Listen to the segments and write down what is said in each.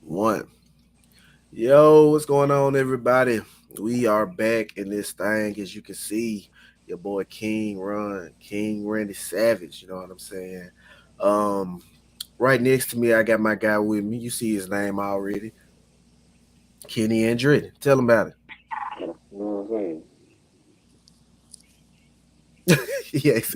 One. Yo, what's going on, everybody? We are back in this thing, as you can see. Your boy King Randy Savage. You know what I'm saying? Um, right next to me, I got my guy with me. You see his name already, Kenny Andretti. Tell him about You know what I'm it. Yes.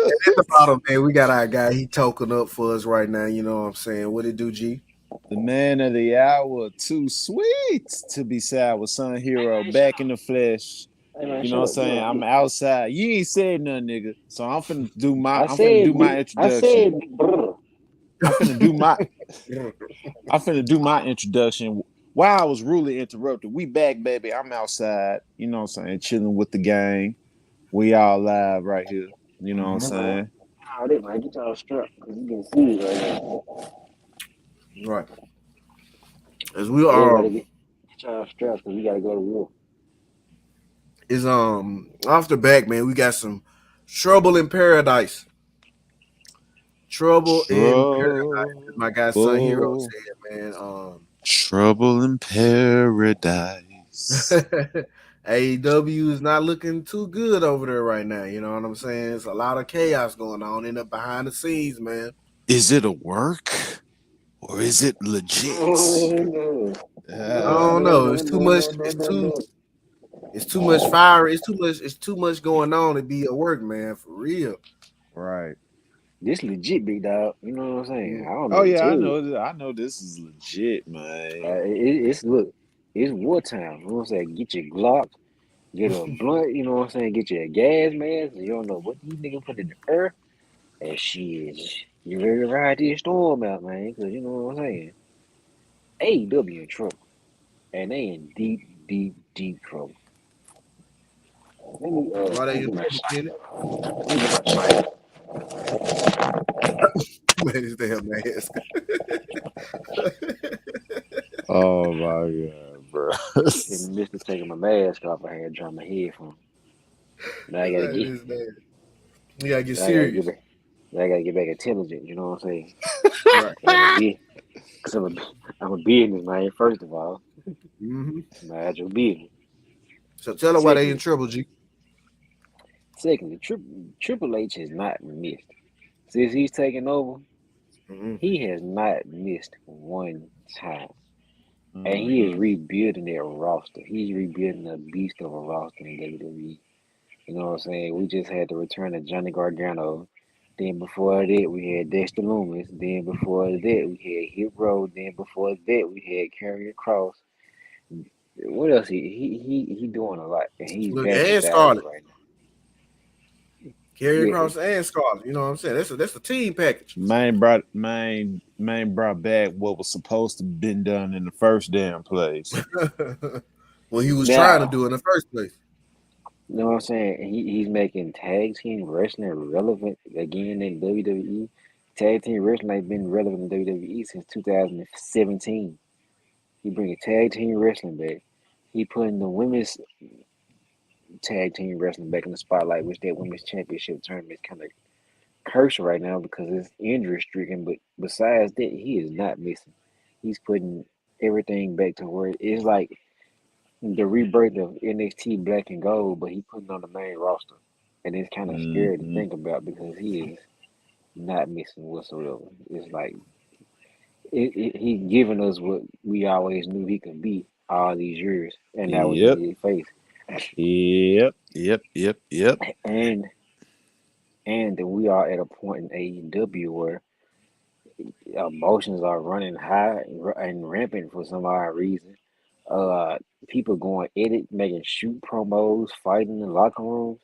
And at the bottom, man, we got our guy. He token up for us right now. You know what I'm saying? What it do, G? The man of the hour, too sweet to be sad with Son Hero back in the flesh. Hey man, You know shut what I'm up. You saying? know, I'm outside. You ain't said nothing, nigga. So I I'm finna said, do my I introduction. said, brr. I'm finna do my I'm finna do my introduction. While I was rudely interrupted, we back, baby. I'm outside. You know what I'm saying? Chilling with the gang. We all live right here. You know what I'm Mhm. Hey man, saying? all that man, get y'all strapped because you getting serious right now. Right. As we are Everybody get y'all strapped because we gotta go to war. is off the back, man. We got some trouble in paradise. Trouble in paradise, as my guy Son Hero Trouble. said, man. Trouble in paradise. AEW is not looking too good over there right now. You know what I'm saying? It's a lot of chaos going on in the behind the scenes, man. Is it a work or is it legit? No, I no, don't no, know. no, It's too no, much. no, no, It's no, too. no. It's too much fire. It's too much. It's too much going on to be a work, man. For real. Right. This legit, big dog. You know what I'm saying? I don't know Oh what to yeah, tell I you. know. I know this is legit, man. It's look, it's wartime. You know what I'm saying? Get your Glock, get a blunt. You know what I'm saying? Get your gas mask. You don't know what these niggas put in the earth. And shit, you ready to ride this storm out, man? Because you know what I'm saying? AEW in trouble. And they in deep, deep, deep trouble. Why Let they me in get my trouble, shot. Kenny? Let me get my shot. Man, this damn mask. Oh my god, bro. In the midst of taking my mask off, I had to drop my headphones. Now I gotta get, This man. You gotta get now I gotta get serious. back, now I gotta get back intelligent. You know what I'm saying? Right. Cause cause I'm a business man. First of all, Hmm. I'm an actual business. So tell her why they in Secondly, trouble, G. Triple H has not missed since he's taken over. Hmm. He has not missed one time. And he is Mm-hmm. rebuilding their roster. He's rebuilding a beast of a roster in WWE. You know what I'm saying? We just had the return of Johnny Gargano. Then before that, we had Dexter Loomis. Then before that, we had Hit Row. Then before that, we had Karrion Cross. What else? He doing a lot, and he's Look, back in and Dallas Scarlet. right now. Carry Yeah, across and Scarlet. You know what I'm saying? That's a team package. Man brought back what was supposed to been done in the first damn place. What he was trying to now do in the first place. you know what I'm saying? He's making tag team wrestling relevant again in WWE. Tag team wrestling ain't been relevant in WWE since 2017. He bringing tag team wrestling back. He putting the women's tag team wrestling back in the spotlight, which that women's championship tournament is kind of cursed right now because it's injury stricken. But besides that, he is not missing. He's putting everything back to where it's like the rebirth of NXT Black and Gold, but he putting on the main roster, and it's kind of scary to Mm-hmm. think about because he is not missing whatsoever. It's like he giving us what we always knew he could be all these years, and now we get Yep. to his face. Yep. And we are at a point in AEW where emotions are running high and rampant for some odd reason. Uh, People going edit, making shoot promos, fighting in locker rooms.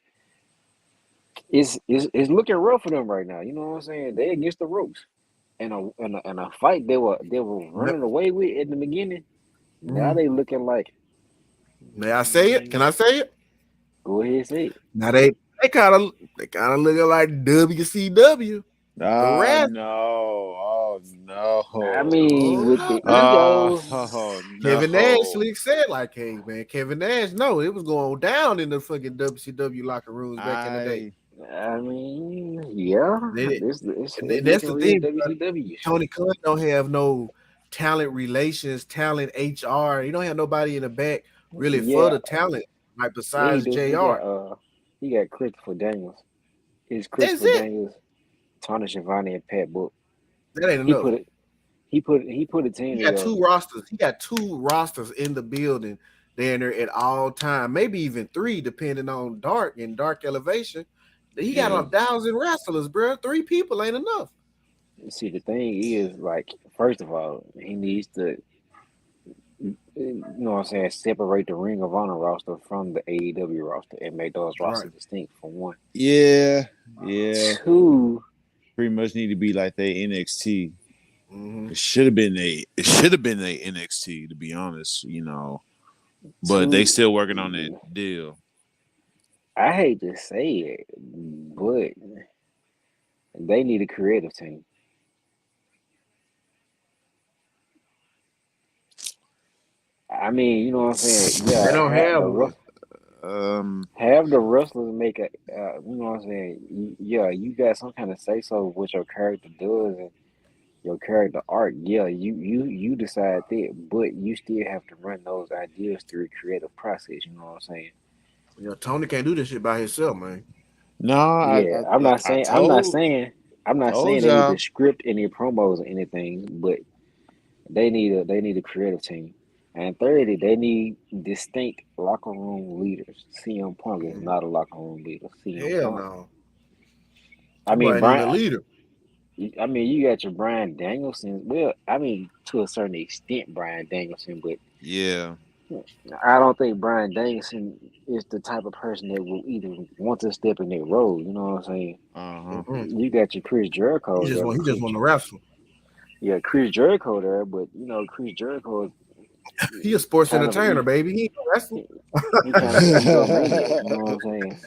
It's looking rough for them right now. You know what I'm saying? They against the ropes. And a fight they were Ma- running away with in the beginning. Now mhm. they looking like May I say it? Can I say it? go ahead say it. Now they kind of looking like WCW. Oh Harass. no. Oh I no. mean with the ego, Oh Kevin Nash no. slick said like, hey man, Kevin Nash, no, it was going down in the fucking WCW locker rooms back in the day. I I mean, yeah, And, it, this and it's that's looking the real thing, bro. WCW. Tony Khan don't have no talent relations, talent HR. You don't have nobody in the back really for Yeah, the talent, right? yeah, he Besides do. Jr. He got Christopher Daniels. It's That's Christopher it. Daniels, Tony Schiavone, and Pat Book. That ain't He enough. put it. He put a team He got together. two rosters. He got two rosters in the building down there at all time, maybe even three, depending on dark and dark elevation. He got Yeah. 1,000 wrestlers, bro. Three people ain't enough. See, the thing is, like, first of all, he needs to, what I'm saying, separate the Ring of Honor roster from the AEW roster and make those Right. rosters distinct. For one, Yeah. Yeah. two, Pretty much need to be like they NXT. Mm-hmm. It should have been a NXT to be honest, you know. But they two. still working on that deal. I hate to say it, but they need a creative team. I mean, you know what I'm saying? They Yeah, don't have one. have the wrestlers make a, you know what I'm saying? Yeah, you got some kind of say so what your character does and your character arc. Yeah, you decide that, but you still have to run those ideas through a creative process. You know what I'm saying? Tony can't do this shit by himself, man. No, Yeah, I I'm not told saying they need y'all. to script any promos or anything, but they need a creative team. And thirdly, they need distinct locker room leaders. CM Punk is Mhm. not a locker room leader. CM Hell Punk. no. I That boy mean, ain't even a Brian. leader. You got your Brian Danielson. Well, I mean, to a certain extent, Brian Danielson, but Yeah. I don't think Brian Danielson is the type of person that will even want to step in that role. You know what I'm saying? Uh-huh. Mm-mm. You got your Chris Jericho there, but He just want to wrestle. Chris Jericho there, but Chris Jericho is He a sports kind of entertainer, baby. He ain't no wrestler. he kind of an egomaniac. You know what I'm saying?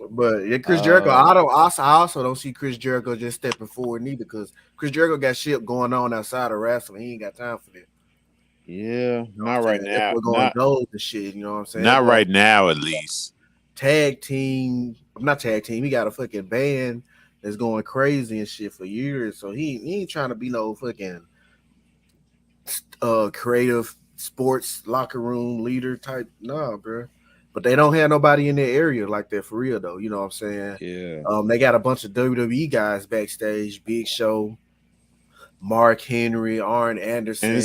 But yeah, Chris Jericho, uh I also don't see Chris Jericho just stepping forward neither, because Chris Jericho got shit going on outside of wrestling. He ain't got time for that. yeah, I'm not right saying that now. boy going gold and shit. You know what I'm saying? That Not boy right now at least. tag team, not tag team. He got a fucking band that's going crazy and shit for years. So he ain't trying to be no fucking creative sports locker room leader type. Nah, bro. But they don't have nobody in their area like that for real though. You know what I'm saying? Yeah. They got a bunch of WWE guys backstage. Big Show, Mark Henry, Arn Anderson. And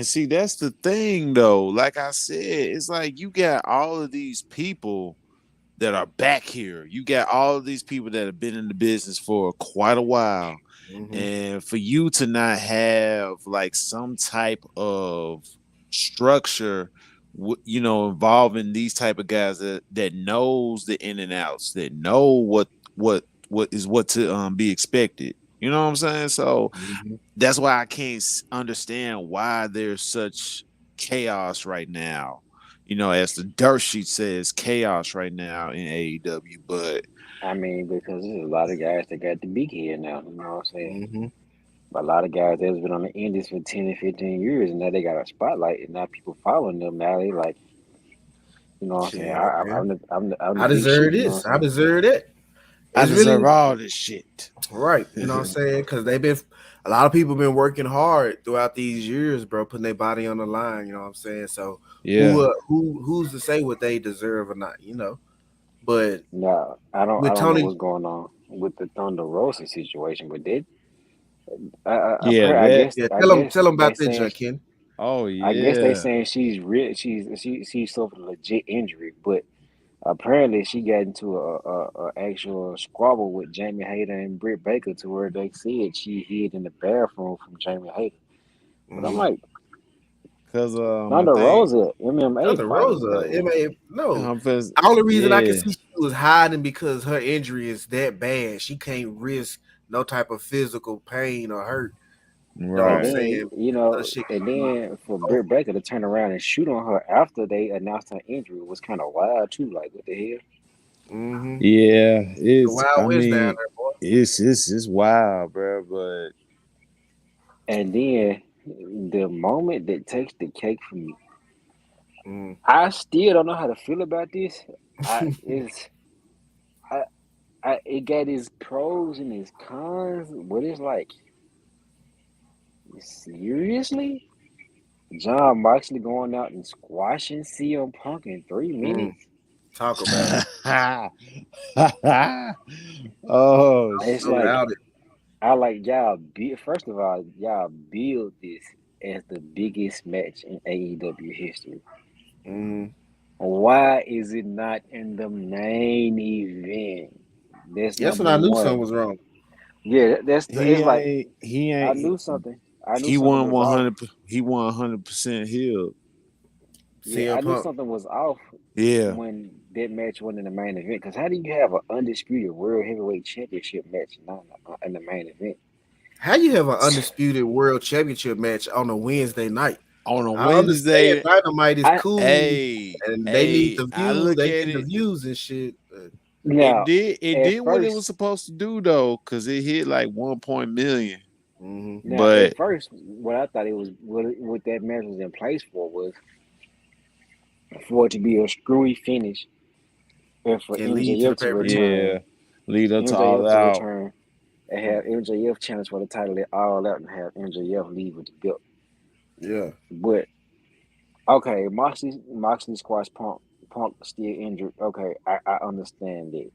see, that's the thing though. Like I said, it's like you got all of these people that are back here. You got all of these people that have been in the business for quite a while. Mm-hmm. And for you to not have like some type of structure, involving these type of guys that knows the in and outs, that know what to be expected. You know what I'm saying? So Mm-hmm. that's why I can't understand why there's such chaos right now. As the dirt sheet says, chaos right now in AEW. But I mean, because there's a lot of guys that got the big head now. You know what I'm saying? Mm-hmm. A lot of guys that's been on the indies for 10 and 15 years, and now they got a spotlight, and now people following them. Now they like, you know what I'm saying? Shit, okay. I'm the I big shit. deserve You know what this. I'm I saying? deserve it. I It's really deserve all this shit. right. You know what I'm saying? Because they've been a lot of people been working hard throughout these years, bro, putting their body on the line. You know what I'm saying? So Yeah. who's to say what they deserve or not? But No, I with don't know Tony, what's going on with the Thunder Rosa situation, but they, Yeah, that. yeah, I tell guess them they about that, saying, Junkin. Oh I guess they yeah. saying she's real. She suffered a legit injury, but apparently she got into a actual squabble with Jamie Hayter and Britt Baker to where they said she hid in the bathroom from Jamie Hayter. But I'm Mm-hmm. like, Cause I Thunder think Rosa, MMA Thunder fighter Rosa, though. no. I'm first, The only reason I can yeah. see she was hiding because her injury is that bad. She can't risk no type of physical pain or hurt. You know what I'm And Right. then, saying? Her shit and can be then for over. Britt Baker to turn around and shoot on her after they announced her injury was kind of wild too. Like, what the hell? Mm-hmm. Yeah, The Wild West down there, boy. it's wild, bro. But And then the moment that takes the cake for me, Mm. I still don't know how to feel about this. I it's I, it got its pros and its cons, but it's like Seriously? John Moxley going out and squashing CM Punk in 3 minutes? Talk about it. Oh Talk It's like shit. about it. I like y'all. First of all, y'all build this as the biggest match in AEW history. Mm. Why is it not in the main event? That's That's when number I knew something one. was wrong. Yeah, it's He like ain't. He I ain't. knew something. I knew He something won was off. 100. He won 100% healed. Yeah, I CM knew Punk. something was off Yeah. when that match wasn't in the main event. Because how do you have an undisputed world heavyweight championship match not in the main event? How you have an undisputed world championship match on a Wednesday night? On a I understand Wednesday, Dynamite is I cool hey, and they need hey, the I views, look they at getting the it. views and shit. It now did. It at did what it was first supposed to do though, because it hit like 1 million. Mm-hmm. now at But first what I thought it was what that match was in place for was for it to be a screwy finish and for And lead to the MJF to pay per view. return, yeah, lead up to all MJF to out. return and have MJF challenge for the title at All Out and have MJF leave with the belt. Yeah. But okay, Moxley squash Punk. Punk still injured. Okay, I understand that.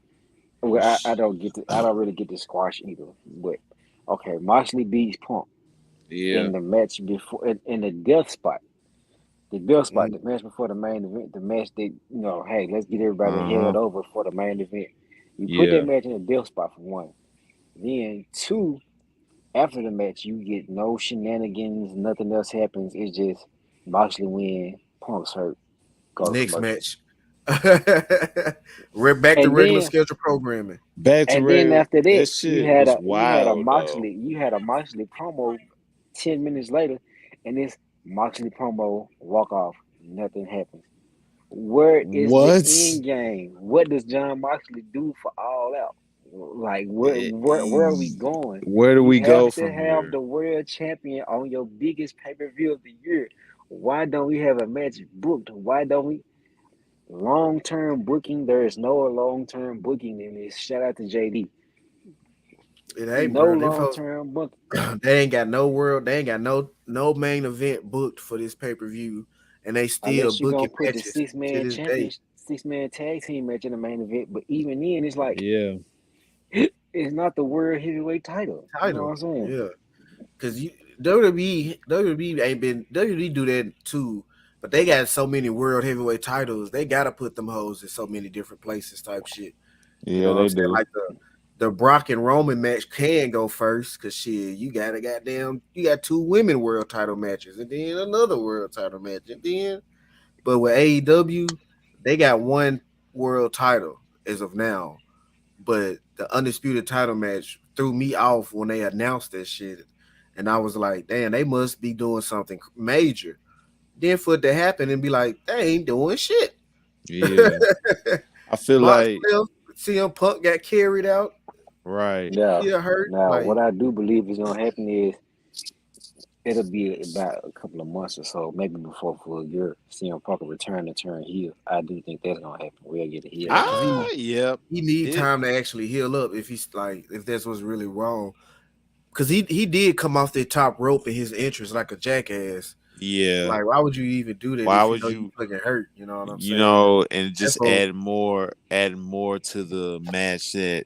Well, I don't get I don't really get the squash either. But okay, Moxley beats Punk Yeah. in the match before in the death spot. The death spot, Mm-hmm. the match before the main event, the match that hey, let's get everybody Uh huh. held over for the main event. You put that Yeah. match in the death spot for one. Then two, after the match, you get no shenanigans, nothing else happens. It's just Moxley win, Punk's hurt, go to Next commercial. match. We're back to And regular then schedule programming. Back to and then regular. after that, That shit was wild though. You had a Moxley promo 10 minutes later, and this Moxley promo walk off, nothing happens. Where is the What? end game? What does John Moxley do for all out? Like Eh, where are we going? Where do You we go have to from have here? the world champion on your biggest pay-per-view of the year. Why don't we have a match booked? Why don't we long term booking? There is no long term booking in this. Shout out to JD. It ain't, No bro. long term book They ain't got no world. They ain't got no main event booked for this pay per view, and they still unless you're gonna booking put the matches to this day. 6-man tag team match in the main event. But even then, it's like Yeah. it's not the world heavyweight title. You know what Title, I'm saying? yeah, because you WWE ain't been WWE do that too, but they got so many world heavyweight titles. They gotta put them hoes in so many different places, type shit. You know Yeah, what I'm they saying? do. Like the Brock and Roman match can go first because shit, you got two women world title matches and then another world title match and then but with AEW, they got one world title as of now. But the undisputed title match threw me off when they announced that shit. And I was like, damn, they must be doing something major. Then for it to happen and be like, they ain't doing shit. Yeah. I feel Mox like left, CM Punk got carried out, right. Yeah. still hurt. Now, Like, what I do believe is gonna happen is it'll be about a couple of months or so, maybe before for a year. CM Punk will return to turn heel. I do think that's gonna happen. We'll get a heel yeah, turn because on Punk. Yep. he need It time to actually heal up if he's like if that's what's really wrong. Because he did come off the top rope in his entrance like a jackass. yeah. Like, why would you even do that Why if you would know you you fucking hurt? You know what I'm saying? and That's just what. add more to the match that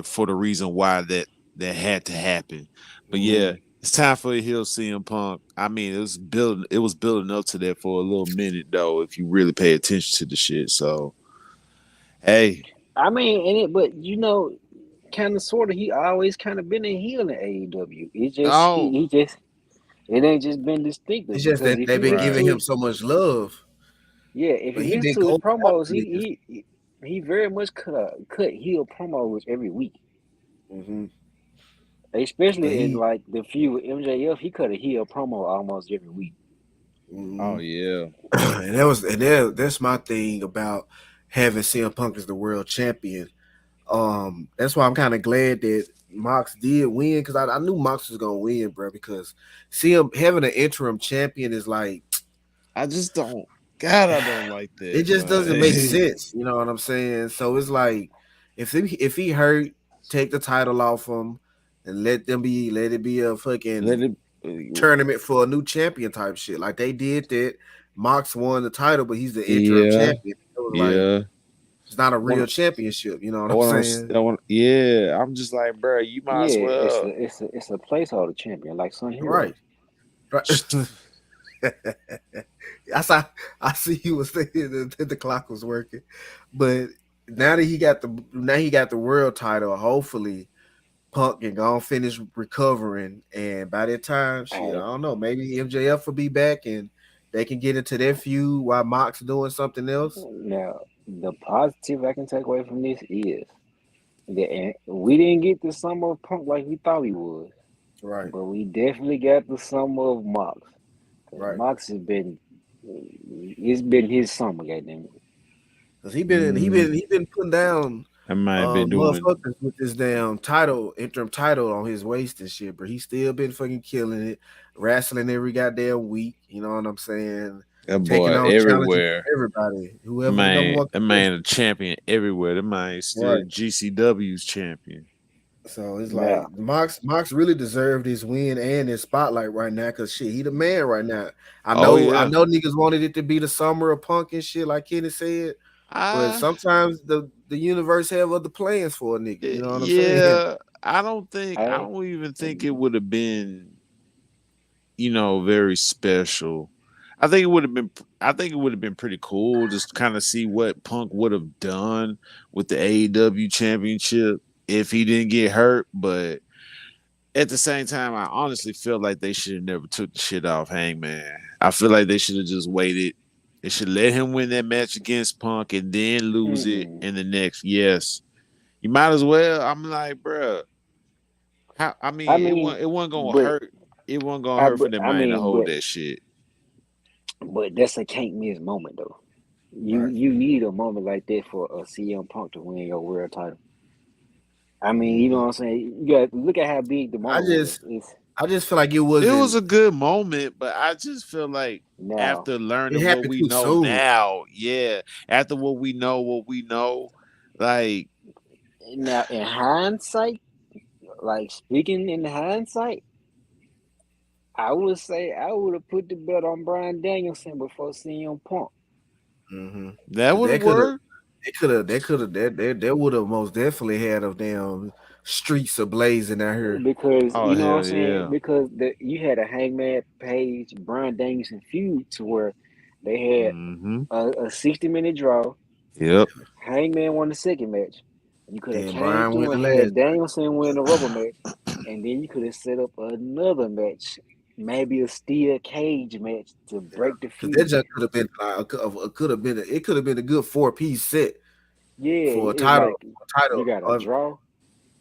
for the reason why that had to happen. But yeah, Mhm. it's time for a heel CM Punk. I mean, it was building up to that for a little minute though, if you really pay attention to the shit. So hey, I mean, and it, but kind of, sort of, he always kind of been a heel in AEW. It just oh he just it ain't just been distinctive It's just because that if they've you been listen right. giving to him it, so much love, yeah, if but you he listen been to his going out promos, with this. he very much cut heel promos every week. Hmm. But Especially in he, like the feud with MJF, he cut a heel promo almost every week. Oh mhm. yeah. And that's my thing about having CM Punk as the world champion. That's why I'm kind of glad that Mox did win because I knew Mox was gonna win, bro. Because CM having an interim champion is like I just don't God, I don't like it that, just doesn't make man. sense. You know what I'm saying? So it's like if he hurt, take the title off him and let it be a Let fucking it tournament for a new champion type shit. Like they did that. Mox won the title, but he's the interim Yeah, champion. It was like yeah. it's not a real One, championship. You know what I I'm want saying? yeah. I'm just like, bro, you might Yeah, as it's well. a placeholder champion like Sun Hero. Right. Right. I saw. I see you was thinking that the clock was working, but now he got the world title. Hopefully, Punk can go and finish recovering, and by that time, shit, I Hey, don't know. Maybe MJF will be back, and they can get into their feud while Mox doing something else. now the positive I can take away from this is that we didn't get the summer of Punk like we thought we would, Right. but we definitely got the summer of Mox. Cause Right. Mox has been, it's been his summer, goddamn it. Because Mm, he been putting down I might have been doing. motherfuckers with this damn title, interim title on his waist and shit, but he still been fucking killing it, wrestling every goddamn week. You know what I'm saying? That Taking boy on challenges everywhere. from everybody, whoever the number Man, one that man a contestant. champion everywhere. That man still Right. GCW's champion. So it's like Now, Mox really deserved his win and his spotlight right now because shit, he the man right now. Oh I yeah. know niggas wanted it to be the summer of Punk and shit, like Kenny said. But I sometimes the universe have other plans for a nigga. You know what I'm saying? yeah. I I don't even think it would have been, very special. I think it would have been I think it would have been pretty cool just to kind of see what Punk would have done with the AEW championship if he didn't get hurt, but at the same time I honestly feel like they should have never took the shit off Hangman. I feel like they should have just waited. They should let him win that match against Punk and then lose it mm-mm. in the next. Yes. You might as well. I'm like, bruh. I I mean, mean, it wasn't gonna but hurt. It wasn't gonna hurt for that I man to mean, hold that shit. but that's a can't miss moment though. Right. You need a moment like that for a CM Punk to win your world title. I mean, you know Mhm. what I'm saying? You got look at how big the I moment was. just It's I just feel like it It was wasn't. a good moment, but I just feel like now, after It learning what happened we too know soon. now, yeah, after what we know, like now in hindsight, like speaking in hindsight, I would say I would have put the bet on Brian Danielson before CM Punk Mm-hmm. that Because would have worked. they would have most definitely had a damn streets ablazing out here. because Oh you know what I'm hell saying. yeah. Because you had a Hangman Page Brian Danielson feud to where they Mm-hmm. had a 60-minute draw. Yep. Hangman won the second match. You could have Then came Brian went through the and last had Danielson win the rubber match, and then you could have set up another match, maybe a steel cage match to break the because that feud. just could have been like could have been it could have been a good 4 piece set Yeah, for a it's like title. you got a draw,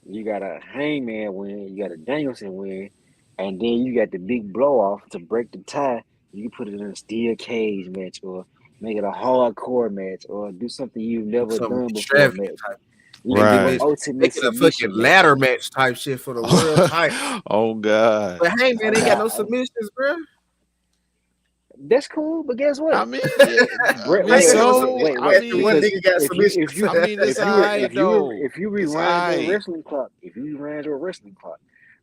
you got a Hangman win, you got a Danielson win, and then you got the big blow off to break the tie. You can put it in a steel cage match, or make it a hardcore match, or do something you've Do never something done before extravagant match. type. You can Make it do an Right. this ultimate make it a fucking submission match. ladder match type shit for the world title. Oh God. But hey man, I they mean, ain't got no submissions, bro. that's cool, but guess I what? mean, yeah, I mean, I ain't got no so submission Wait, I wait. match. The one Because mean, nigga got if submissions. you I mean, it's alright though. if you It's rewind your alright. wrestling clock, if you rewind your wrestling clock,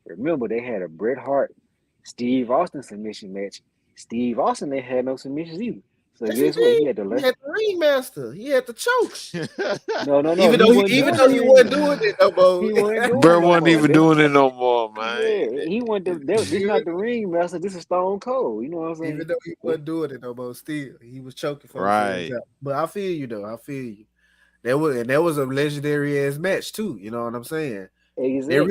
remember they had a Bret Hart, Steve Austin submission match. Steve Austin they had no submissions either. So Yes, he guess what? He did. had to He learn. had the ringmaster. He had the choke. No. He wasn't Even doing though the he ring. wasn't doing it no more. He wasn't doing it Bro no wasn't more. even doing it no more, man. Yeah, he went to. This not the ring master. This is Stone Cold. You know what I'm Even saying? though he wasn't doing it no more, still he was choking folks' ass Right. out. But I feel you though. I feel you. That was a legendary ass match too. You know what I'm saying? Exactly. There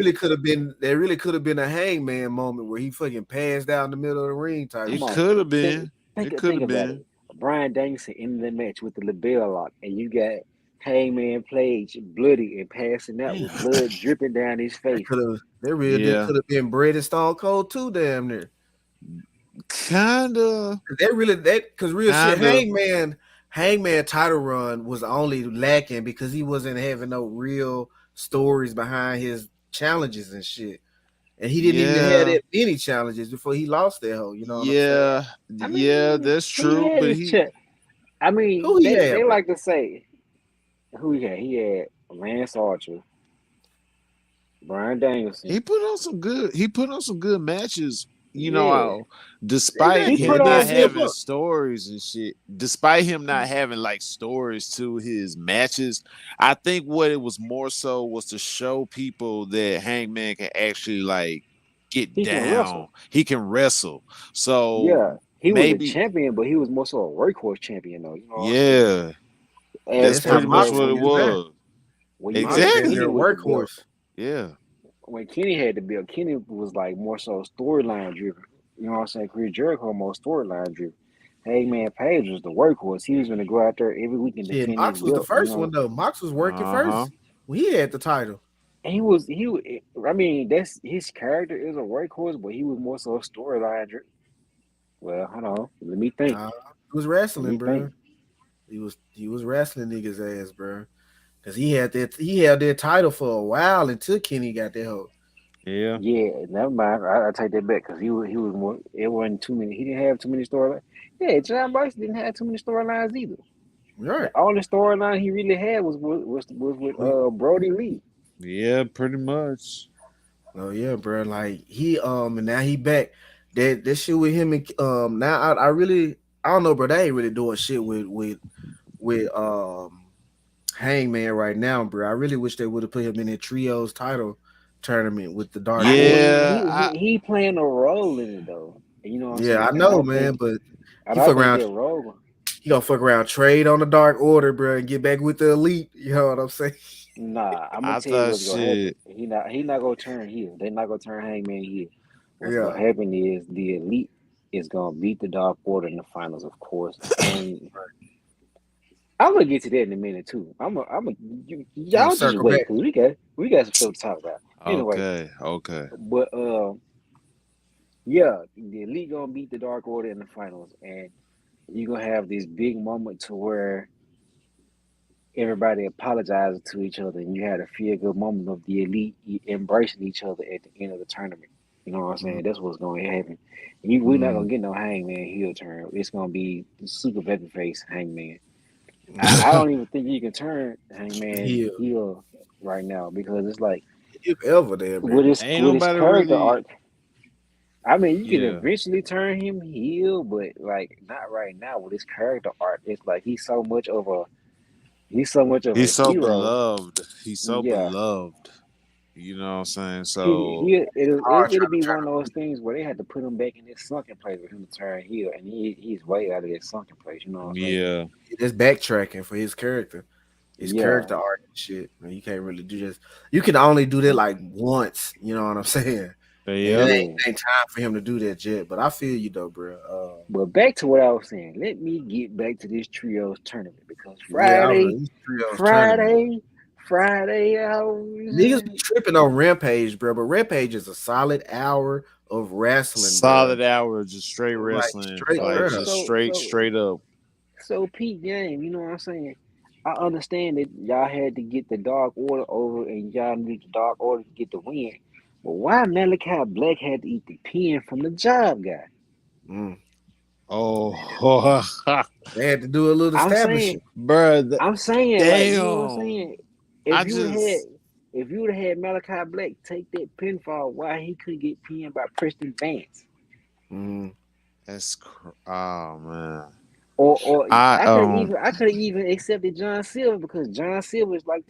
really could have been a Hangman moment where he fucking passed out in the middle of the ring type Come It shit. on, could have think been. It could think have about been. it. Brian Danielson in the match with the LeBell lock, and you got Hangman Page bloody and passing out with Damn. blood dripping down his face. That Yeah. could have been Bret and Stone Cold too, damn near. Kinda. That because real shit, Kinda. Hangman title run was only lacking because he wasn't having no real stories behind his challenges and shit. And he didn't even have Yeah. that many challenges before he lost that hoe. You know what I'm saying? Yeah. I Yeah, mean, that's he true. had But his he check. I Who mean, he had, they bro? like to say who he had. He had Lance Archer, Brian Danielson. he put on some good matches you Yeah, know, They despite let he put him KD not on. step having up. stories and shit, despite him not having like stories to his matches, I think what it was more so was to show people that Hangman can actually like get He can down. wrestle. He can wrestle. So Yeah, he was a maybe, champion, but he was more so a workhorse champion, though. You know what I'm saying? yeah, As that's That's how pretty much compared Mox what it is now. was. when you Mox had damn Exactly. Kenny near with the belt. workhorse. Yeah. When Kenny had the belt, Kenny was like more so storyline driven. You know what I'm saying? Chris Jericho more storyline driven. Hangman Page was the workhorse. He was gonna go out there every week and Shit, defend his Mox was the belt. You first one know, though. Mox was working Uh huh. first when he had the title. and he. I mean, that's his character is a workhorse, but he was more so storyline driven. Well, hold on. Let me think. Nah, he was Let wrestling, me think. bro. He was wrestling niggas ass, bro. Cause he held that title for a while until Kenny got that hoe. Yeah. Yeah, never mind. I take that back because he was more. It wasn't too many. He didn't have too many storylines. Yeah, John Bryce didn't have too many storylines either. The Right. only storyline he really had was with We- Brody Lee. Yeah, pretty much. Oh yeah, bro. Like he and now he back. That shit with him and now I really I don't know, bro. They ain't really doing shit with Hangman right now, bro. I really wish they would have put him in that trios title tournament with the Dark I Order. mean, Yeah, he playing a role in it though. You know what I'm Yeah, I saying? know, man, but And he I fuck think around. that role. He gonna fuck around, trade on the Dark Order, bro, and get back with the Elite. You know what I'm saying? Nah, I'm gonna I tell you thought what's gonna happen. shit. He not gonna turn heel. They're not gonna turn Hangman heel. What's Yeah. gonna happen is the Elite is gonna beat the Dark Order in the finals, of course, and I'm gonna get to that in a minute too. You gonna Y'all just circle wait back? because we got some stuff to talk about. Anyway, Okay, okay. but yeah, the Elite gonna beat the Dark Order in the finals, and you're gonna have this big moment to where everybody apologizes to each other, and you had a feel good moment of the Elite embracing each other at the end of the tournament. You know what I'm saying? That's what's going to happen. We're not Mm. gonna get no Hangman heel turn. It's gonna be super babyface Hangman. I don't even think you can turn Hangman Heel, heel right now because it's like if ever, damn with near. his Ain't with his nobody character really. arc. I mean, you can Yeah, eventually turn him heel, but like not right now with his character arc. It's like he's so much of a he's so hero. beloved. He's so Yeah, beloved. You know what I'm saying? he So he it'll Hard it'll trying be to one turn of those things where they had to put him back in his sunken place for him to turn heel, and he's way out of his sunken place. You know what I'm saying? yeah, That's backtracking for his character. His Yeah, character arc and shit. Man, you can't really do this. You can only do that like once. You know what I'm saying? And it yeah. ain't, yeah. ain't time for him to do that yet. But I feel you though, bro. But back to what I was saying. Let me get back to this trios tournament because Yeah, I was like, these trios tournament. Friday, Friday, I Niggas be was, tripping on Rampage, bro. But Rampage is a solid hour of wrestling, bro. Solid hour, of just straight Like wrestling, straight, like so bro. just so straight, so straight up. so peak game. You know what I'm saying? I understand that y'all had to get the Dark Order over, and y'all need the Dark Order to get the win. But why Malachi Black had to eat the pin from the job guy? Mm. Oh, They had to do a little I'm saying, establishing. bro, I'm saying, like, you know what I'm damn. saying? I If you would have had, just if you would have had Malachi Black take that pinfall, why he couldn't get pinned by Preston Vance? Mm. oh man. Or I I could have even accepted John Silver because John Silver is like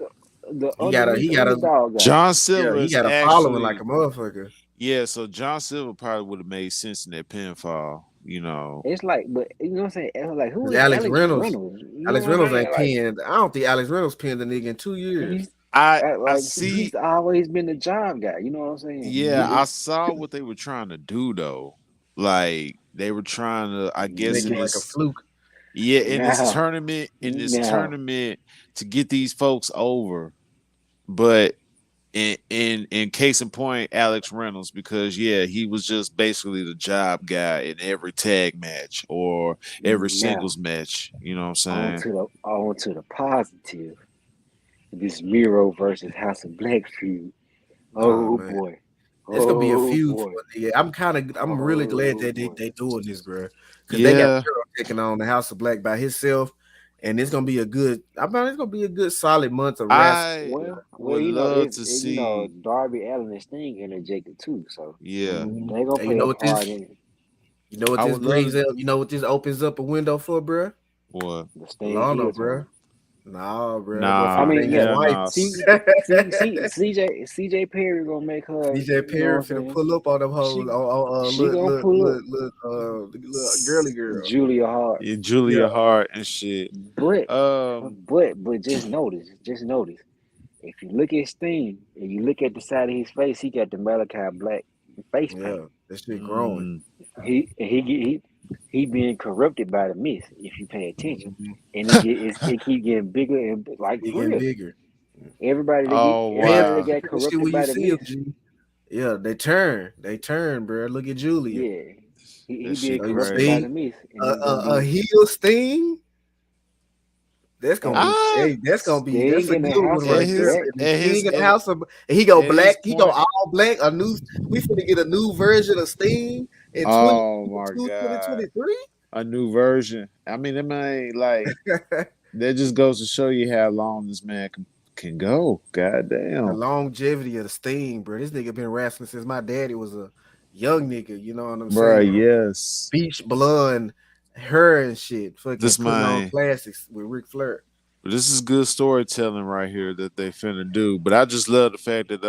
the He got a underneath he the got a underdog guy. John yeah, Silver he is got a following like actually, a motherfucker. yeah, so John Silver probably would have made sense in that pinfall, you know. It's like, but you know what I'm saying? It's like, who Cause is Alex Alex Reynolds, Reynolds? You know Alex what I'm Reynolds saying? ain't Like pinned. I don't think Alex Reynolds pinned the nigga in 2 years. he's I like see, he's always been the job guy. You know what I'm saying? yeah, Yeah, I saw what they were trying to do though. Like they were trying to, I guess make in it like a this, fluke. yeah, Now, in this now, tournament to get these folks over. But in case in point, Alex Reynolds, because yeah, he was just basically the job guy in every tag match or every now, singles match. You know what I'm saying? on to the positive. This Miro versus House of Black feud. Oh Oh man, boy. it's gonna be a Oh feud for boy. a nigga. I'm really glad Oh that boy. they doing this, bro. Cause they got Yeah, Miro taking on the House of Black by himself, and it's gonna be a good. I mean, it's gonna be a good solid month of wrestling. I Well, would you know, love to you know, see. Darby Allin and Sting interjected too, so Yeah, they gonna And you play know a what this? part in it. You know what I this would love brings to. up? You know what this opens up a window for, bruh? What? The Sting Lana, heel bruh. turn. Nah, bruh. That I Nah, motherfucker mean, ain't his yeah. hell wife. no. CJ Perry gonna make her. DJ You know what Perry I'm finna saying? pull up on them hoes She on she gonna pull up little girly girl. Julia Hart, Yeah, Yeah. Julia Hart and shit. but Um, just notice. If you look at Sting and you look at the side of his face, he got the Malachi Black face paint. Yeah. That shit growing. mm, He being corrupted by the mist. If you pay attention, Mm-hmm. and it keep getting bigger and like for Bigger and real. bigger. oh Pay Everybody that wow. attention got to that shit corrupted when you by the see them, mist, G. Yeah, they turn. They turn, bro. Look at Julia. yeah, he That being shit You know, you corrupted by crazy. the see mist, and it's gonna a be heel sting. and Ah, That's Sting a in the good one House and right of his there. Black. And the and Sting his in the house of and he go and his black, he go point. all black, a new we finna get a new version of Sting in Oh my 2022, god, 2023. a new version. I mean, that man like that just goes to show you how long this man can go. God The damn, longevity of the Sting, bro. This nigga been wrestling since my daddy was a young nigga, you know what I'm bro. saying? Yes, Beach blonde hair and shit, fucking this putting on man. classics with Ric Flair. This is good storytelling right here that they finna do. But I just love the fact that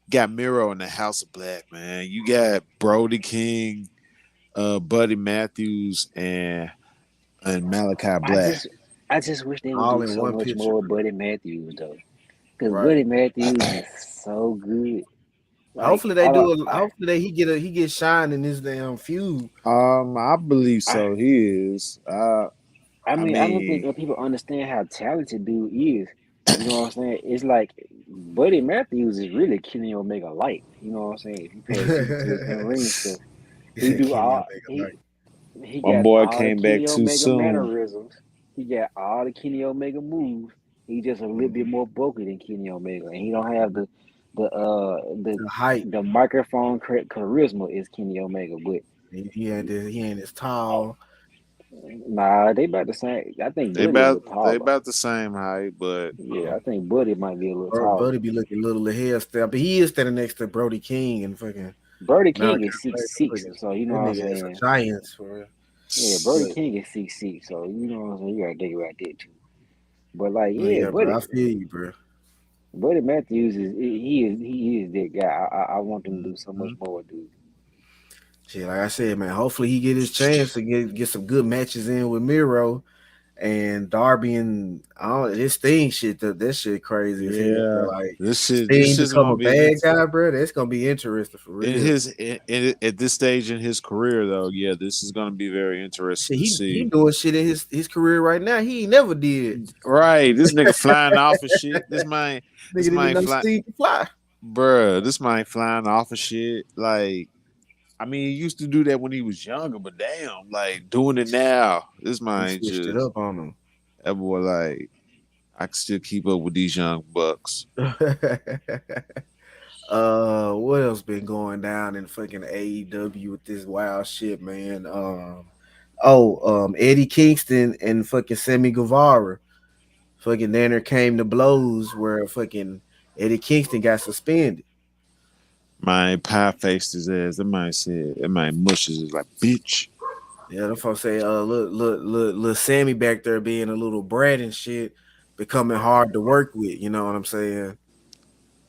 got Miro in the House of Black, man. You got Brody King, Buddy Matthews, and Malachi I Black. just I just wish they would All do in so one much picture, more with bro. Buddy Matthews though, because Right. Buddy Matthews is so good. Like Hopefully they all do a I, hopefully he get shine in this damn feud. I believe I so. He is. I I mean, I don't think mean, people understand how talented dude is. You know what I'm saying? It's like Buddy Matthews is really Kenny Omega light. You know what I'm saying? If you pay attention to his in ring stuff, He he said do Kenny all Omega like he my got boy all the came back Kenny too Omega soon. mannerisms. He got all the Kenny Omega moves. He just a little bit mhm. more bulky than Kenny Omega, and he don't have the uh the The height. the microphone charisma is Kenny Omega, but He ain't as tall. nah, they about the same. I think They Buddy a about little they taller. about the same height, but Yeah, I think Buddy might be a little Or taller. Buddy be looking a little ahead step, but he is standing next to Brody King and fucking Brody King Malachi is Black. 6'6", so you know That what I'm nigga is saying. a giant for real. Yeah, Brody But King is 6'6", so you know what I'm saying. You gotta think about that too. But like, but yeah, yeah, bro, I feel you, bro. Buddy Matthews he is that guy. I want them to do so much Mhm. more, dude. Shit, like I said, man, hopefully he get his chance to get some good matches in with Miro and Darby and all this thing shit. That shit crazy as hell, bro. Yeah, Like this Sting shit's become gonna a be bad guy, bro. That's gonna be interesting for in real. his at this stage in his career though. Yeah, this is gonna be very interesting Shit, to he see. doing shit in his career right now. He ain't never did. Right, this nigga flying off of shit. Nigga This didn't even man know fly, Steve could fly. bruh. This man flying off of shit. Like, I mean, he used to do that when he was younger, but damn, like doing it now. This He man switched it just up on that boy. Like, I can still keep up with these young bucks. him. What else been going down in fucking AEW with this wild shit, man? Eddie Kingston and fucking Sammy Guevara. Fucking then there came the blows where fucking Eddie Kingston got suspended. My pie faced his ass. That man said, that man mushes is like, bitch. Yeah, the folks say, look, Sammy back there being a little brat and shit, becoming hard to work with. You know what I'm saying?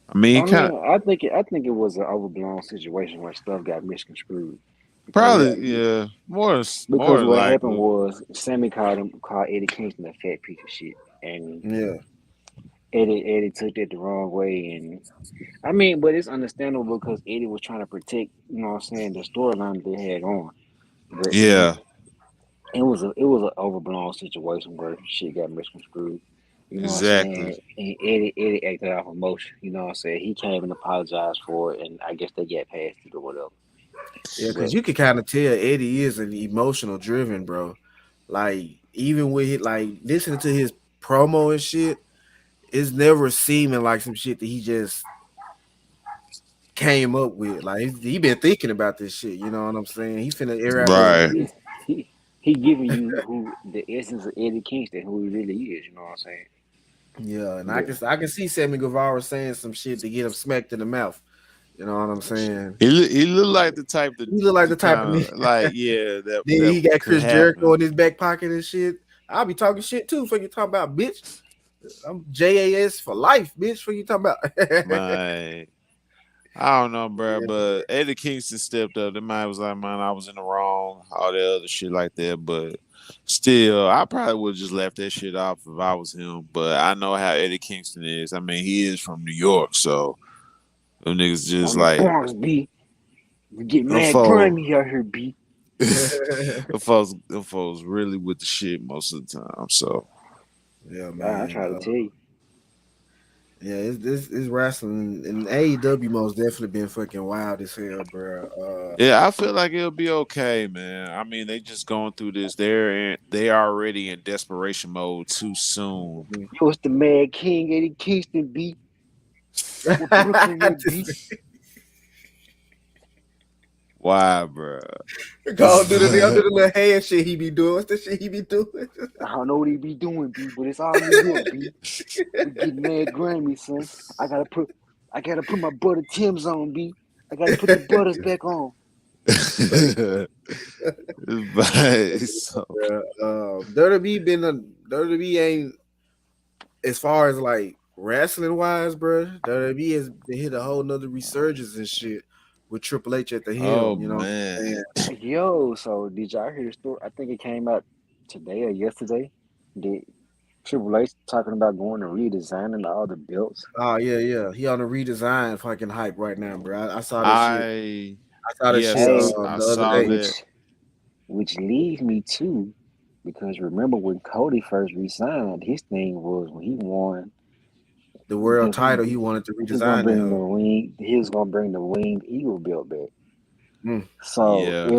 I mean, he I kind of mean, I think it was an overblown situation where stuff got misconstrued because probably, yeah, more because than what happened likely. was Sammy called Eddie Kingston a fat piece of shit, and Yeah, Eddie took that the wrong way, and I mean, but it's understandable because Eddie was trying to protect, you know what I'm saying, the storyline that they had on. But Yeah, it was an overblown situation where shit got misconstrued. You know what I'm exactly. saying? And Eddie acted off emotion. You know what I'm saying? He came and apologized for it, and I guess they get past it or whatever. yeah, because But you can kind of tell Eddie is an emotional driven, bro. Like even with it, like listening to his promo and shit, it's never seeming like some shit that he just came up with. Like he been thinking about this shit. You know what I'm saying? He finna air out that Right. beast. he giving you who the essence of Eddie Kingston, who he really is. You know what I'm saying? Yeah, and I But can I can see Sammy Guevara saying some shit to get him smacked in the mouth. You know what I'm saying? He looked like the type He look like to the type kind of nigga. of like yeah Then that he got could Chris Jericho happen. in his back pocket and shit. I'll be talking shit too. For you talking about bitch. I'm JAS for life, bitch. For you talking about. Man, I don't know, bro, Yeah. but Eddie Kingston stepped up. The man was like, man, I was in the wrong, all that other shit like that. But still, I probably would have just left that shit off if I was him. But I know how Eddie Kingston is. I mean, he is from New York, so them niggas just on the like Bronx, B, we get them mad folks. grimy out here, B. Them folks really with the shit most of the time. So Yeah, I man. try to tell you. Yeah, it's this is wrestling and AEW most definitely been fucking wild as hell, bro. yeah, I feel like it'll be okay, man. I mean, they just going through this. They already in desperation mode too soon. Yo, it's the Mad King, Eddie Kingston, B. What Brooklyn at, B? Why, bro? Go do the little hand shit he be doing. What's the shit he be doing? I don't know what he be doing, B, but it's all New York, B. We get mad grimy, son. I gotta put I gotta put my butter Tim's on, B. I gotta put the butters back on. But so WWE been a WWE ain't as far as like wrestling wise, bro. WWE has been hit a whole nother resurgence and shit with Triple H at the oh helm. You know what I'm man. saying? Yo, so did y'all hear the story? I think it came out today or yesterday. Did Triple H talking about going and redesigning all the belts? Oh yeah, yeah. He on a redesign fucking hype right now, bro. I saw that shit. I I saw that shit Hey, yes, I the other saw day. that. which leads me to because remember when Cody first resigned, his thing was when he won The world because title he wanted to he was gonna redesign that bring the hoe. ring, he was gonna bring the winged eagle belt back. Mm, So Yeah,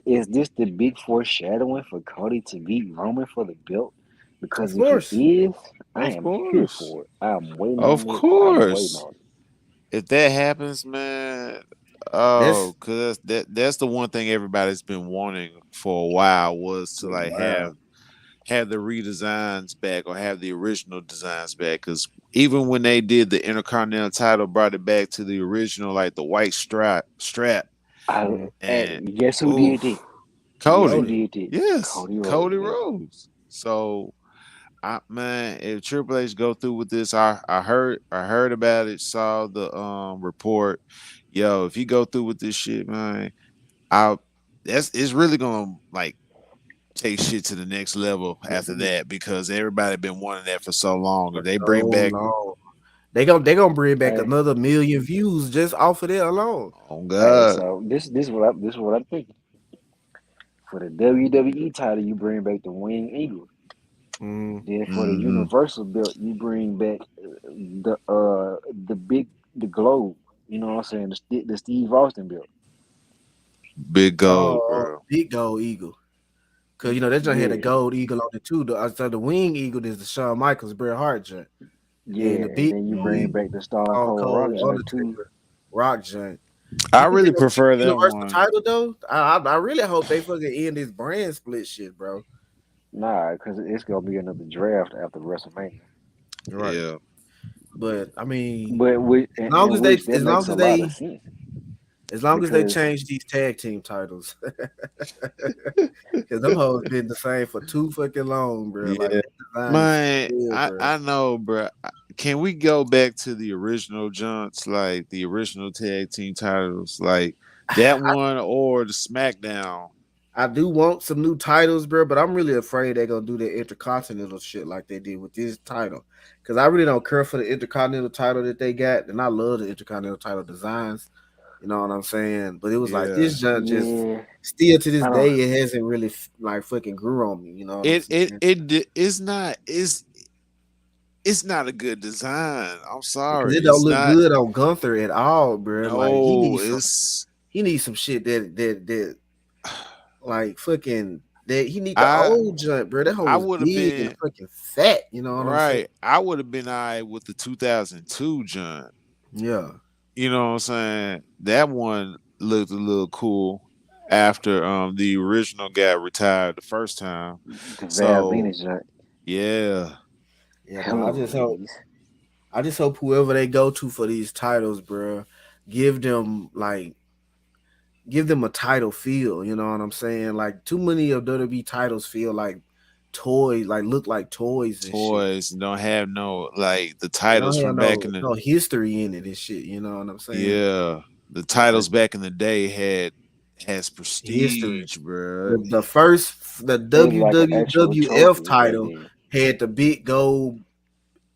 is this the big foreshadowing for Cody to beat Roman for the belt? of Because if it course. is, I of am here course. for it. I'm waiting Of on it. I'm waiting course. on it. If that happens, man, That's cause that's the one thing everybody's been wanting for a while was to like wow. have the redesigns back or have the original designs back. Because even when they did the Intercontinental title, brought it back to the original, like the white strap, Mm, and Guess who did it? oof, Guess who Cody, Cody. did it? yes, Cody Rhodes, Cody baby. Rhodes. So, man, if Triple H go through with this, I heard about it, saw the report. Yo, if he go through with this shit, man, I that's it's really gonna like take shit to the next level after that because everybody been wanting that for so long. For If they so bring back long. They gonna bring back Hey, another million views just off of that alone. on hey. God, So this is what I'm thinking. For the WWE title, you bring back the Winged Eagle. Mm, Then for the hmm Universal belt, you bring back the big the globe. You know what I'm saying? The Steve Austin belt. big gold, oh, bro. big gold eagle. Cause you know they just had a Yeah, gold eagle on it too. So the wing eagle is the Shawn Michaels Bret Hart joint. Then yeah, the and big then you gold bring Mhm. eagle, back the Stone Stone Cold Rock Cold joint too. Undertaker rock joint. I You think they really gonna keep prefer the that Universal one. title though? I really hope they fucking end this brand split shit, bro. Nah, because it's gonna be another draft after WrestleMania. Right. Yeah, But I mean, But we as long and as they which that as makes long a as lot of they sense as long as they because change these tag team titles, because them hoes been the same for too fucking long, bro. Like yeah, that design is man. good, bro. I know, bro. Can we go back to the original junts, like the original tag team titles, like that one or the SmackDown? I do want some new titles, bro, but I'm really afraid they're gonna do the intercontinental shit like they did with this title. Cause I really don't care for the intercontinental title that they got, and I love the intercontinental title designs. You know what I'm saying? But it was like Yeah. this junk just yeah, still to this I don't. day it hasn't really like fucking grew on me. You know what I'm saying? It's not it's not a good design. I'm Because sorry. it don't It's look not. good on Gunther at all, bro. Like No, it's he needs some shit that like fucking that he need the I old junk, bro. That hoe I was would have big and been fucking fat. You know what I'm saying? right. I would have been all right with the 2002 John. Yeah. You know what I'm saying? That one looked a little cool. after the original guy retired the first time. The Val So Venus joint. yeah, Yeah, man. Hella release. I just hope whoever they go to for these titles, bro, give them like give them a title feel. You know what I'm saying? Like too many of WWE titles feel like toys, like look like toys and shit. toys don't have no like the They titles don't have from back in the no history in it and shit. You know what I'm saying? yeah the Like titles back in the day has history. prestige, bro. The first the They look like an actual WWF trophy back title then. had the big gold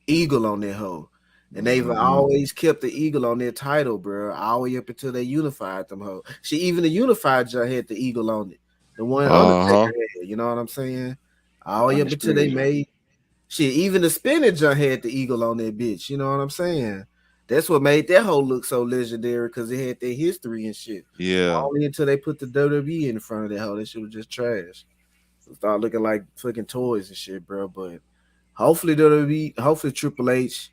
eagle on their hoe. And they've Hmm. always kept the eagle on their title, bro, all the way up until they unified them hoe. She even the unified joint had the eagle on it. The one Uh-huh. Undertaker had, you know what I'm saying? All the way up until they Undisputed joint. made shit. Even the spinning joint had the eagle on that bitch. You know what I'm saying? That's what made that whole look so legendary because it had their history and shit. Yeah. Only until they put the WWE in front of that hoe, that shit was just trash. Start looking like fucking toys and shit, bro. But hopefully WWE, hopefully Triple H,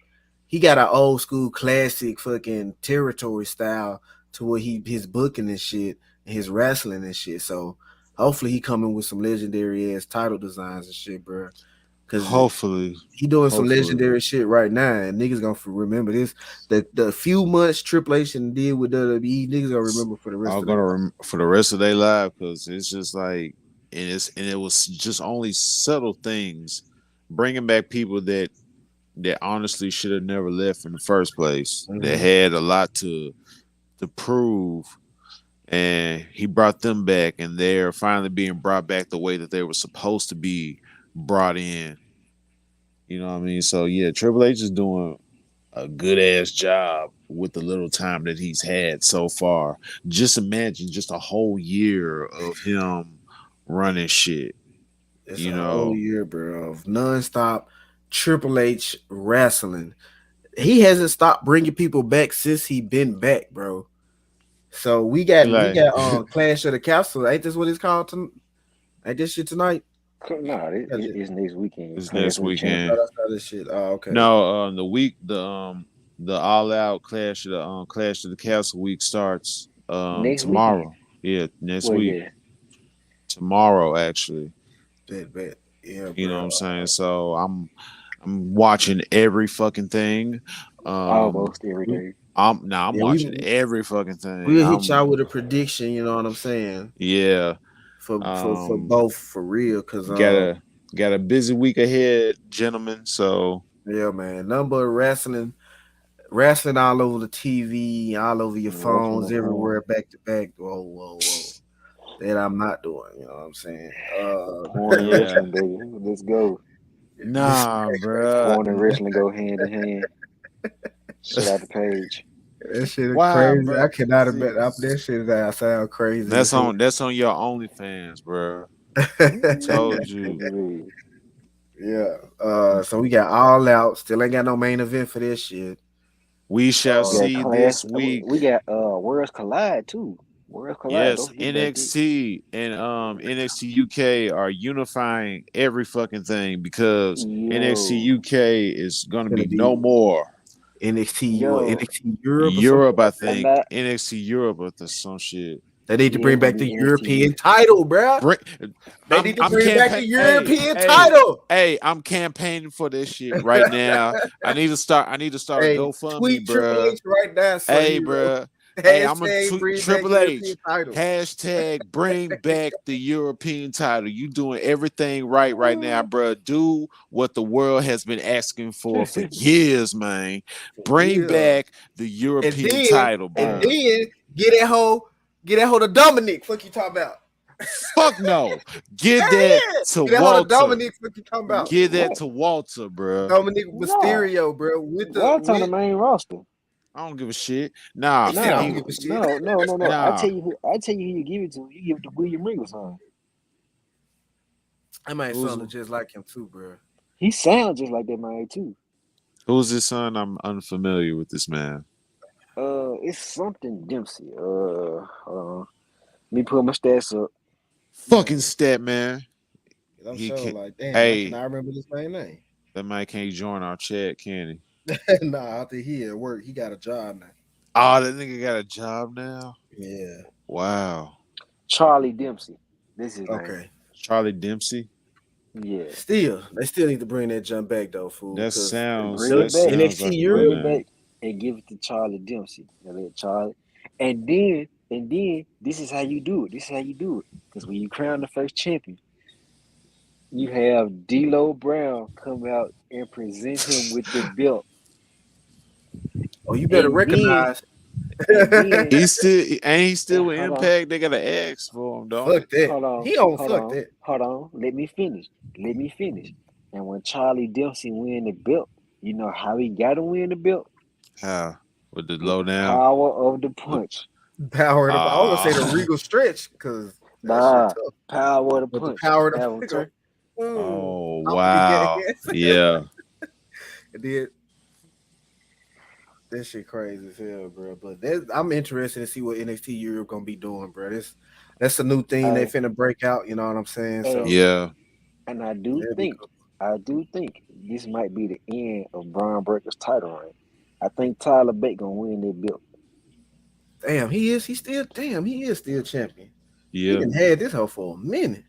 he got an old school classic fucking territory style to where his booking and shit, and his wrestling and shit. So hopefully he coming with some legendary ass title designs and shit, bro. Cause Hopefully. he doing some Hopefully. legendary shit right now, and niggas gonna remember this. The few months Triple H did with WWE, niggas gonna remember for the rest I'm of their gonna life. for the rest of their life because it's just like and it was just only subtle things bringing back people that honestly should have never left in the first place. That Mhm. had a lot to prove, and he brought them back, and they're finally being brought back the way that they were supposed to be brought in. You know what I mean? So yeah, Triple H is doing a good ass job with the little time that he's had so far. Just imagine just a whole year of him running shit. It's You a whole know, year, bro, of nonstop Triple H wrestling. He hasn't stopped bringing people back since he been back, bro. So we like got Clash of the Castle. Ain't this what it's called? Ain't this shit tonight? Nah, Yeah, it's next weekend. this Clash next of the I weekend. thought I Champions. saw this shit. Oh, okay. No, the all out Clash of the Castle week starts Next weekend. tomorrow. Yeah, next Well, week. yeah. Tomorrow actually. Bet. Yeah, You know what bro. I'm saying? So I'm watching every fucking thing. Um Almost every We, day. I'm yeah, watching every fucking thing. we'll hit I'm y'all with a prediction. You know what I'm saying? yeah. For Um both for real, cause got a got a busy week ahead, gentlemen. So yeah, man, number of wrestling all over the TV, all over your Wrestling phones, at home. everywhere, back to back. Whoa. That I'm not doing. You know what I'm saying? Porn and yeah. wrestling, baby. Let's go. This Nah, bruh. Porn and wrestling go hand in hand. Shit out the page. that shit is Why, crazy. I bruh? cannot See, admit that shit that sound crazy as hell. that's on your OnlyFans, bruh. Told Take you. it easy. Yeah. So we got all out. Still ain't got no main event for this shit. We shall We got see class. this week. We got Worlds Collide too. Worlds Collide. Yes, Don't forget about this. NXT and NXT UK are unifying every fucking thing because NXT Yo, UK is gonna Gonna be no be more. NXT, what yo, NXT Europe or something Europe, I like that. and think that NXT Europe or some shit. They need to yeah, bring it's gonna back be the NXT. European title, bruh. Bring, They need to I'm bring back campaign. the European title. I'm campaigning for this shit right now. I need to start a Hey, GoFundMe, tweet Triple bruh. H right now, so Hey, hero. bruh. Hey, I'm gonna Hashtag tweet bring back Triple H. European title. Hashtag bring back the European title. You doing everything right now, bruh. Do what the world has been asking for years, man. Bring Yeah. back the And European then title, and bruh. Hey, then get that hoe to Dominic. Fuck you talking about. Fuck no. Give Hell that yeah. to Get that hoe to Walter. Dominic. Fuck you talking about. Give that what? to Walter, bruh. Dominic Nah, Mysterio, bro. With the that's on the with main roster. I don't give a shit. Nah, he said I don't Nah, give a shit. no. nah. I tell you who you give it to. You give it to William Regal, son. I might Who's sound just like him too, bro. He sounds just like that man too. who's his son? I'm unfamiliar with this man. It's something Dempsey. Hold on. Me put my stats up. Fucking stat man. I'm He sure can't. like, damn, I Hey, cannot remember this man's name. that man can't join our chat, can he? Nah, I think he at work. He got a job now. Oh, that nigga got a job now. Yeah. Wow. Charlie Dempsey. This is his name. Okay. Charlie Dempsey. Yeah. Still, they still need to bring that jump back though, fool. That Because sounds Bring that it back. sounds NXT like a Bring good Europe, it name. back and give it to Charlie Dempsey. And let Charlie. And then, this is how you do it. This is how you do it. Because when you crown the first champion, you have D'Lo Brown come out and present him with the belt. oh, you better And then, recognize. and then, He's still with hold on, Impact. They got an X for him, don't Fuck they? that. hold on, He don't hold fuck on, that. hold on. Let me finish. Let me finish. And when Charlie Dempsey win the belt, you know how he got to win the belt? How? With the With the lowdown. power of the punch. Power of the, I was gonna say the Ah. regal stretch because that shit Nah, tough. power of the But the punch. power of the That was go, turn. Oh I'm gonna get wow. gas. Yeah. It did. That shit crazy as hell, bro. But that, I'm interested to see what NXT Europe gonna be doing, bro. That's a new thing they Hey, finna break out. You know what I'm saying? So and Yeah. and that'd be cool. I do think this might be the end of Braun Breaker's title reign. I think Tyler Bate gonna win that belt. Damn, he is. He still. Damn, he is still champion. He Yeah. didn't had this hoe for a minute.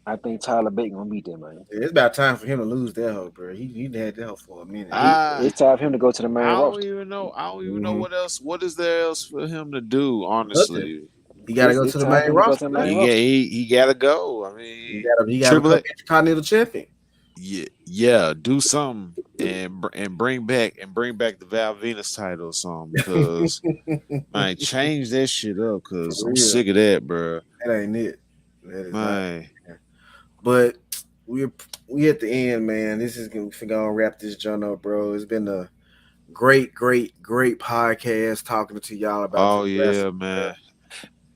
I think Tyler Bate gonna beat that man. Yeah, it's about time for him to lose that hoe, bro. He had that hoe for a minute. I It's time for him to go to the main I don't roster. even know. I don't even know Mm-hmm. what else. What is there else for him to do? Nothing. Honestly, He got to go It's to the time for main him to go to roster, the man. main roster. he got to go. I He mean, got to Triple become H, Intercontinental Champion. yeah, do something and bring back the Val Venus title or something because man, change that shit up For because I'm real, sick of that, bro. that ain't it. That is not. Man, But we at the end, man. This is gonna wrap this joint up, bro. It's been a great podcast talking to y'all about oh this wrestling, yeah, bro. man.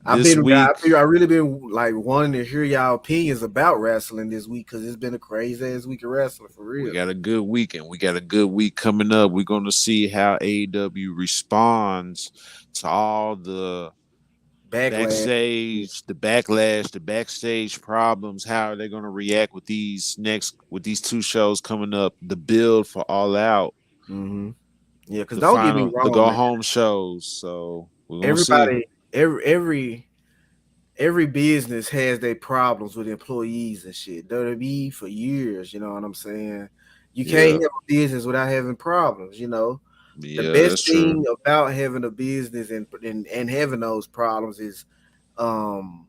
This I week, really been like wanting to hear y'all opinions about wrestling this week because it's been a crazy ass week of wrestling for we real. got a good weekend. We got a good week coming up. We're going to see how AEW responds to all the Backlash. backstage, the backlash, the backstage problems. How are they going to react with these two shows coming up? The build for All Out, Mm-hmm. Yeah, because the don't get me the wrong, go man. home shows. So we're going to see. Everybody, every business has their problems with employees and shit. WWE for years, you know what I'm saying? You can't Yeah, have a business without having problems, you know. The yeah, best that's true. thing about having a business and having those problems is um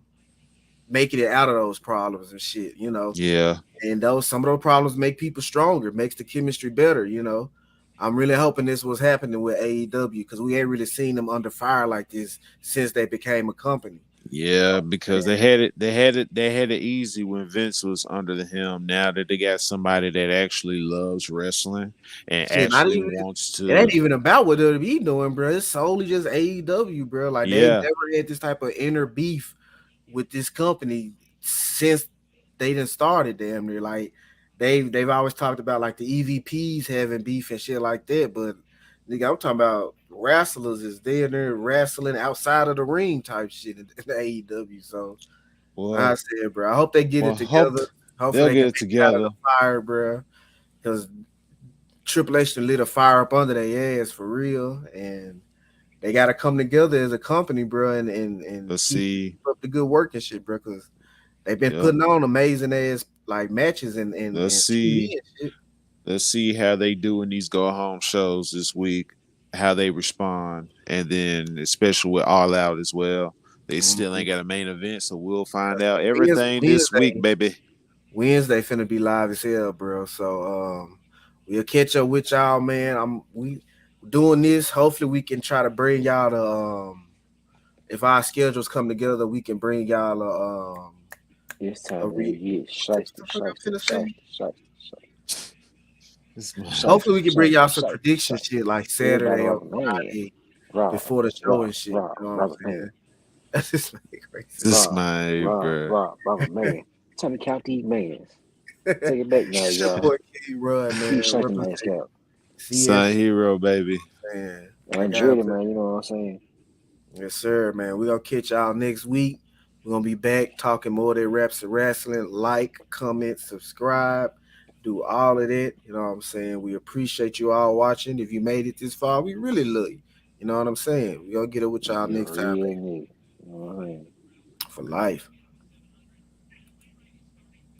making it out of those problems and shit, you know. Yeah, And those some of those problems make people stronger, makes the chemistry better, you know. I'm really hoping this was happening with AEW because we ain't really seen them under fire like this since they became a company. yeah, because they had it easy when Vince was under the helm. Now that they got somebody that actually loves wrestling and Shit, not actually even wants it ain't to, even about what WWE doing, bro. It's solely just AEW, bro. Like they yeah, never had this type of inner beef with this company since they didn't started damn near. Like they've always talked about like the EVPs having beef and shit like that, but nigga, I'm talking about wrestlers is there and they're wrestling outside of the ring type shit in AEW. So like I well, said, bro, I hope they get well, it hope together. Hopefully they'll they get can it make it out of together. the fire, bro. Because Triple H lit a fire up under their ass for real, and they got to come together as a company, bro, and Let's keep see. up the good work and shit, bro. Because they've been Yep. putting on amazing ass like matches Let's and TV see. and shit. Let's see how they do in these go home shows this week, how they respond, and then especially with All Out as well. They still Mhm. ain't got a main event, so we'll find out everything this week, Wednesday, baby. Wednesday finna be live as hell, bro. So we'll catch up with y'all, man. We doing this. Hopefully, we can try to bring y'all to if our schedules come together, we can bring y'all It's a time for him re- to get what shysty, the fuck I'm shysty, finna say? shysty, shysty, This man. Hopefully, shysty, we can bring y'all shysty, some shysty, prediction shysty. shit like Everybody Saturday or Robert man. Friday Rob, before the show Rob, and shit. Rob, You know what I'm Robert saying? man. That's just like crazy. This Rob, man, Rob, bro. Rob, Robert man. Time to count these mans. Take it back now, It's your y'all. boy King Run, Keep man. shaking my Represent scalp. CF, Son hero, baby. man. Like And I Drilly, said, man, you know what I'm saying? yes, sir, man. We're gonna catch y'all next week. We're gonna be back talking more of that raps and wrestling. Like, comment, subscribe, do all of that. You know what I'm saying? We appreciate you all watching. If you made it this far, we really love you. You know what I'm saying? We're gonna get it with y'all You next time, real man. nigga. You know what I mean? for life.